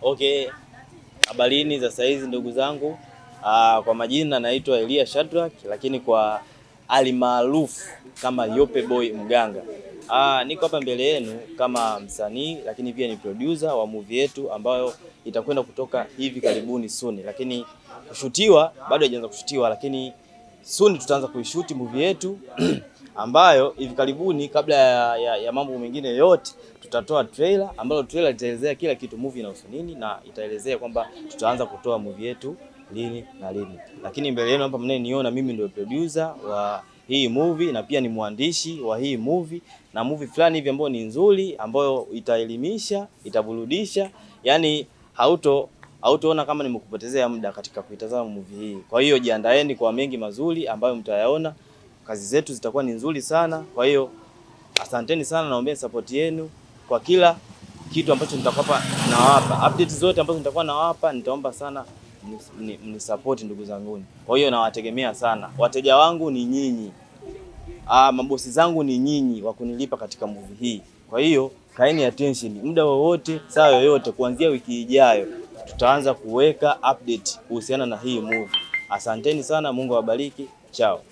Okay, habarini za saizi ndugu zangu. Kwa majina naitwa Elia Shadrack, lakini kwa alimaarufu kama Yope Boy Mganga. Niko hapa mbele yenu kama msanii, lakini pia ni producer wa movie yetu ambayo itakwenda kutoka hivi karibuni soon. Lakini kushutiwa bado haijaanza kushutiwa, lakini soon tutaanza kuishoot movie yetu ambayo hivi karibuni, kabla ya mambo mengine yote, tutatoa trailer ambayo trailer itaelezea kila kitu, movie inahusu nini, na itaelezea kwamba tutaanza kutoa movie yetu lini na lini. Lakini mbele yenu hapa mnayeniona, mimi ndio producer wa hii movie na pia ni mwandishi wa hii movie, na movie fulani hivi ambayo ni nzuri, ambayo itaelimisha, itaburudisha, yani hautoona kama nimekupotezea muda katika kuitazama movie hii. Kwa hiyo jiandaeni kwa mengi mazuri ambayo mtayaona. Kazi zetu zitakuwa ni nzuri sana. Kwa hiyo asanteni sana, naomba support yenu kwa kila kitu ambacho nitakuwa nawapa. Updates zote ambazo nitakuwa nawapa, nitaomba sana mnisupport ndugu zangu. Kwa hiyo nawategemea sana. Wateja wangu ni nyinyi. Mabosi zangu ni nyinyi wa kunilipa katika movie hii. Kwa hiyo kaeni attention. Muda wowote, saa yoyote, kuanzia wiki ijayo tutaanza kuweka update kuhusiana na hii movie. Asanteni sana, Mungu awabariki. Chao.